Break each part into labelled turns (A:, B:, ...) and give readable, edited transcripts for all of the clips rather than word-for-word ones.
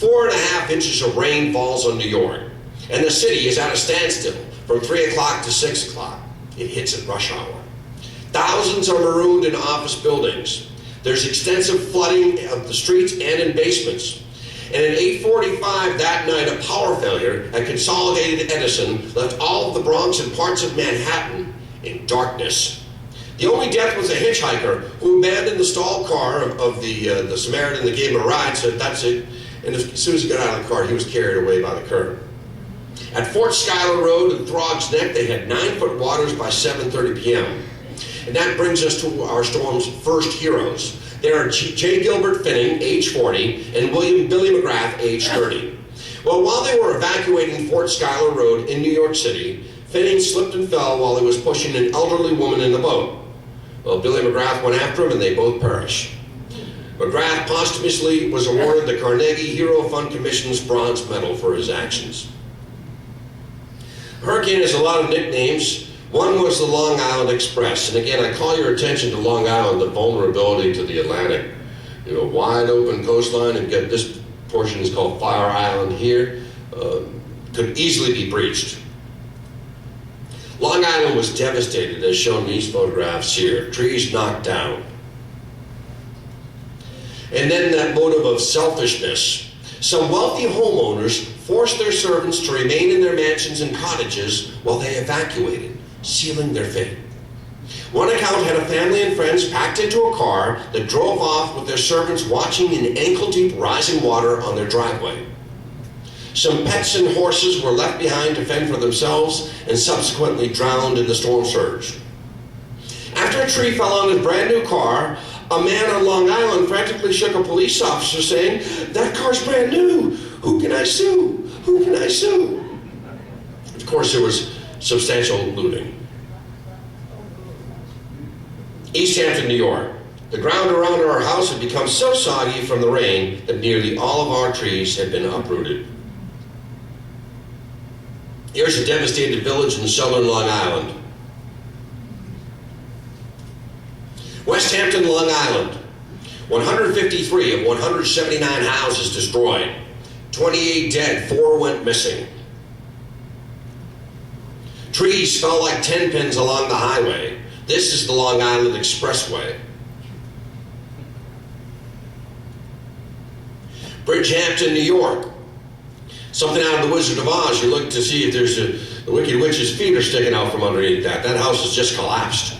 A: 4.5 inches of rain falls on New York, and the city is at a standstill from 3 o'clock to 6 o'clock. It hits at rush hour. Thousands are marooned in office buildings. There's extensive flooding of the streets and in basements. And at 8:45 that night, a power failure at Consolidated Edison left all of the Bronx and parts of Manhattan in darkness. The only death was a hitchhiker who abandoned the stalled car of the Samaritan that gave him a ride, said, "That's it." And as soon as he got out of the car, he was carried away by the current. At Fort Schuyler Road and Throg's Neck, they had 9-foot waters by 7:30 p.m. And that brings us to our storm's first heroes. They are J. Gilbert Finning, age 40, and William Billy McGrath, age 30. Well, while they were evacuating Fort Schuyler Road in New York City, Finning slipped and fell while he was pushing an elderly woman in the boat. Well, Billy McGrath went after him and they both perished. McGrath posthumously was awarded the Carnegie Hero Fund Commission's Bronze Medal for his actions. Hurricane has a lot of nicknames. One was the Long Island Express. And again, I call your attention to Long Island, the vulnerability to the Atlantic. You know, wide open coastline, and get this portion is called Fire Island here, could easily be breached. Long Island was devastated, as shown in these photographs here. Trees knocked down. And then that motive of selfishness. Some wealthy homeowners forced their servants to remain in their mansions and cottages while they evacuated, sealing their fate. One account had a family and friends packed into a car that drove off with their servants watching in ankle-deep rising water on their driveway. Some pets and horses were left behind to fend for themselves and subsequently drowned in the storm surge. After a tree fell on his brand new car, a man on Long Island frantically shook a police officer saying, "That car's brand new. Who can I sue? Who can I sue?" Of course, there was substantial looting. East Hampton, New York. The ground around our house had become so soggy from the rain that nearly all of our trees had been uprooted. Here's a devastated village in southern Long Island. West Hampton, Long Island. 153 of 179 houses destroyed. 28 dead, 4 went missing. Trees fell like 10 pins along the highway. This is the Long Island Expressway. Bridgehampton, New York. Something out of The Wizard of Oz. You look to see if there's the Wicked Witch's feet are sticking out from underneath that. That house has just collapsed.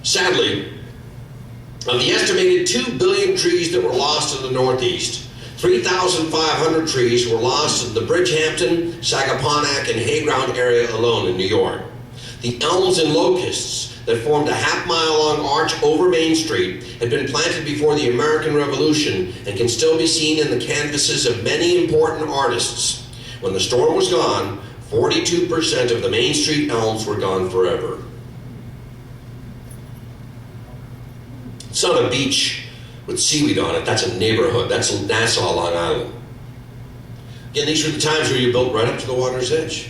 A: Sadly, of the estimated 2 billion trees that were lost in the Northeast, 3,500 trees were lost in the Bridgehampton, Sagaponack, and Hayground area alone in New York. The elms and locusts that formed a half-mile-long arch over Main Street had been planted before the American Revolution and can still be seen in the canvases of many important artists. When the storm was gone, 42% of the Main Street elms were gone forever. It's not a beach with seaweed on it. That's a neighborhood. That's Nassau, Long Island. Again, these were the times where you built right up to the water's edge.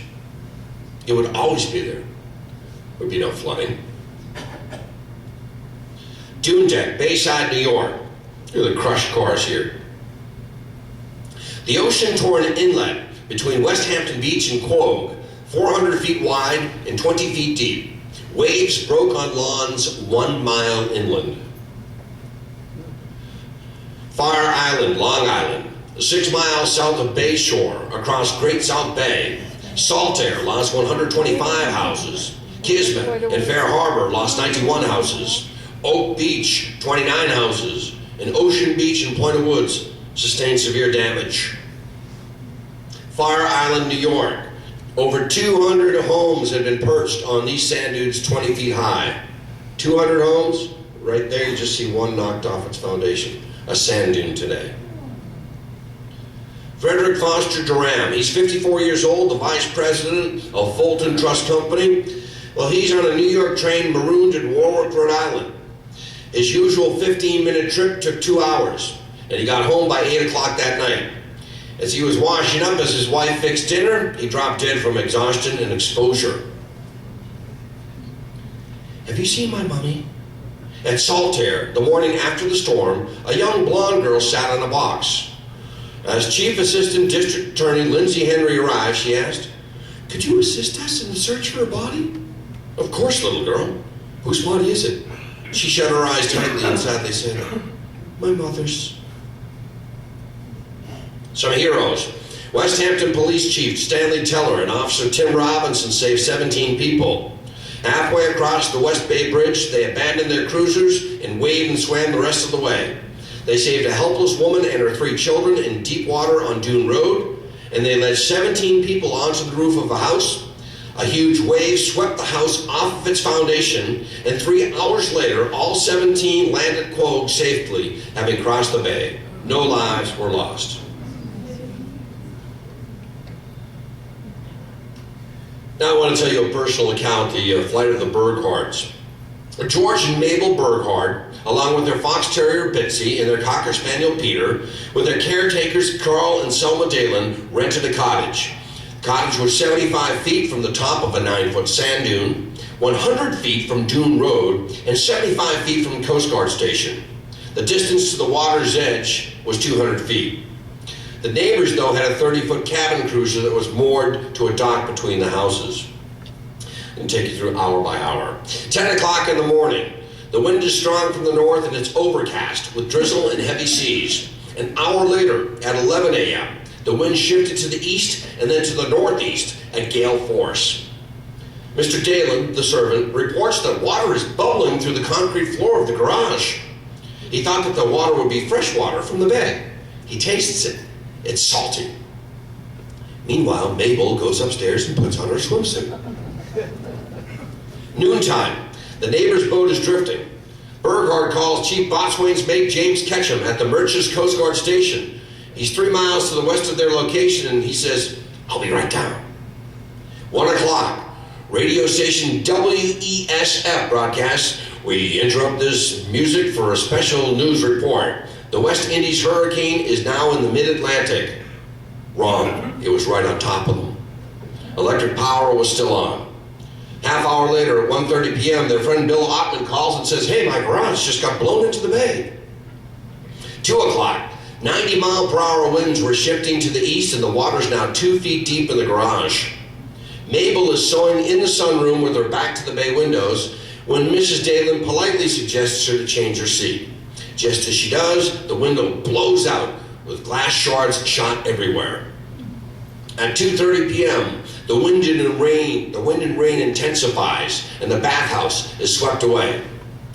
A: It would always be there. There would be no flooding. Dune Deck, Bayside, New York. Look at the crushed cars here. The ocean-torn inlet between West Hampton Beach and Quogue, 400 feet wide and 20 feet deep. Waves broke on lawns 1 mile inland. Fire Island, Long Island, 6 miles south of Bayshore, across Great South Bay. Saltaire lost 125 houses. Kismet and Fair Harbor lost 91 houses. Oak Beach, 29 houses. And Ocean Beach and Point of Woods sustained severe damage. Fire Island, New York. Over 200 homes had been perched on these sand dunes 20 feet high. 200 homes, right there you just see one knocked off its foundation. A sand dune today. Frederick Foster Durham, he's 54 years old, the vice president of Fulton Trust Company. Well, he's on a New York train marooned in Warwick, Rhode Island. His usual 15-minute trip took 2 hours, and he got home by 8 o'clock that night. As he was washing up as his wife fixed dinner, he dropped dead from exhaustion and exposure. Have you seen my mummy? At Saltaire, the morning after the storm, a young blonde girl sat on a box. As Chief Assistant District Attorney Lindsay Henry arrived, she asked, "Could you assist us in the search for a body?" "Of course, little girl. Whose body is it?" She shut her eyes tightly and sadly said, "My mother's." Some heroes. West Hampton Police Chief Stanley Teller and Officer Tim Robinson saved 17 people. Halfway across the West Bay Bridge, they abandoned their cruisers and waded and swam the rest of the way. They saved a helpless woman and her 3 children in deep water on Dune Road, and they led 17 people onto the roof of a house. A huge wave swept the house off of its foundation, and 3 hours later, all 17 landed quogue safely, having crossed the bay. No lives were lost. Now I want to tell you a personal account, the flight of the Burghards. George and Mabel Burghard, along with their fox terrier Bitsy and their cocker spaniel Peter, with their caretakers Carl and Selma Dalen, rented a cottage. The cottage was 75 feet from the top of a 9-foot sand dune, 100 feet from Dune Road, and 75 feet from the Coast Guard station. The distance to the water's edge was 200 feet. The neighbors, though, had a 30-foot cabin cruiser that was moored to a dock between the houses. And take you through hour by hour. 10 o'clock in the morning. The wind is strong from the north and it's overcast with drizzle and heavy seas. An hour later, at 11 a.m., the wind shifted to the east and then to the northeast at gale force. Mr. Dalen, the servant, reports that water is bubbling through the concrete floor of the garage. He thought that the water would be fresh water from the bay. He tastes it. It's salty. Meanwhile, Mabel goes upstairs and puts on her swimsuit. Noontime. The neighbor's boat is drifting. Burghard calls Chief Boatswain's mate James Ketchum at the Merchants Coast Guard station. He's 3 miles to the west of their location and he says, "I'll be right down." 1 o'clock. Radio station WESF broadcasts, "We interrupt this music for a special news report. The West Indies hurricane is now in the mid-Atlantic." Wrong. It was right on top of them. Electric power was still on. Half hour later, at 1:30 p.m., their friend Bill Ottman calls and says, "Hey, my garage just got blown into the bay." 2 o'clock. 90-mile-per-hour winds were shifting to the east, and the water's now 2 feet deep in the garage. Mabel is sewing in the sunroom with her back to the bay windows when Mrs. Dalen politely suggests her to change her seat. Just as she does, the window blows out with glass shards shot everywhere. At 2:30 p.m., the wind and rain intensifies, and the bathhouse is swept away.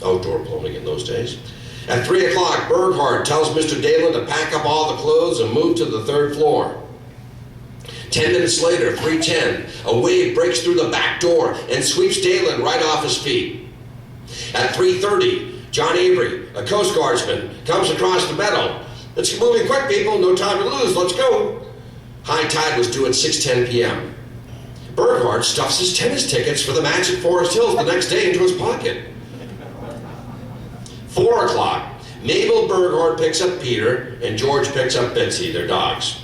A: Outdoor plumbing in those days. At 3 o'clock, Burghard tells Mr. Dalen to pack up all the clothes and move to the 3rd floor. 10 minutes later, 3:10, a wave breaks through the back door and sweeps Dalen right off his feet. At 3:30, John Avery, a Coast Guardsman, comes across the meadow. "Let's get moving quick, people. No time to lose. Let's go." High tide was due at 6:10 p.m. Burghard stuffs his tennis tickets for the match at Forest Hills the next day into his pocket. 4 o'clock, Mabel Burghard picks up Peter and George picks up Bitsy, their dogs.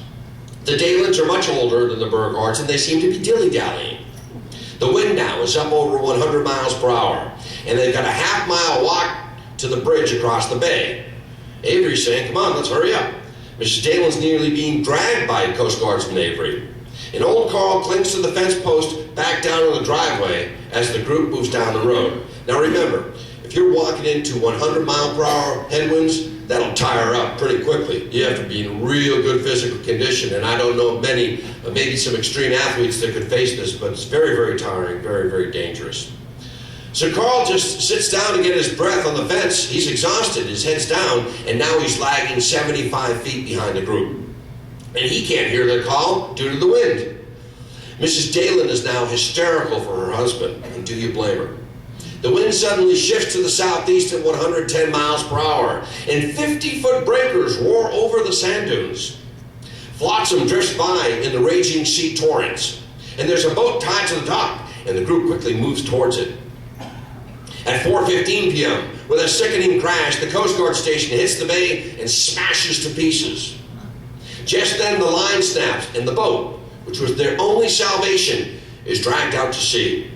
A: The Dalens are much older than the Burghards and they seem to be dilly-dallying. The wind now is up over 100 miles per hour and they've got a half-mile walk to the bridge across the bay. Avery's saying, "Come on, let's hurry up." Mrs. Dalen's nearly being dragged by Coast Guardsman Avery. And old Carl clings to the fence post back down on the driveway as the group moves down the road. Now remember, if you're walking into 100-mile-per-hour headwinds, that'll tire up pretty quickly. You have to be in real good physical condition, and I don't know many, maybe some extreme athletes that could face this, but it's very, very tiring, very, very dangerous. So Carl just sits down to get his breath on the fence. He's exhausted, his head's down, and now he's lagging 75 feet behind the group. And he can't hear their call due to the wind. Mrs. Dalen is now hysterical for her husband, and do you blame her? The wind suddenly shifts to the southeast at 110 miles per hour, and 50-foot breakers roar over the sand dunes. Flotsam drifts by in the raging sea torrents, and there's a boat tied to the dock, and the group quickly moves towards it. At 4:15 p.m., with a sickening crash, the Coast Guard station hits the bay and smashes to pieces. Just then, the line snaps, and the boat, which was their only salvation, is dragged out to sea.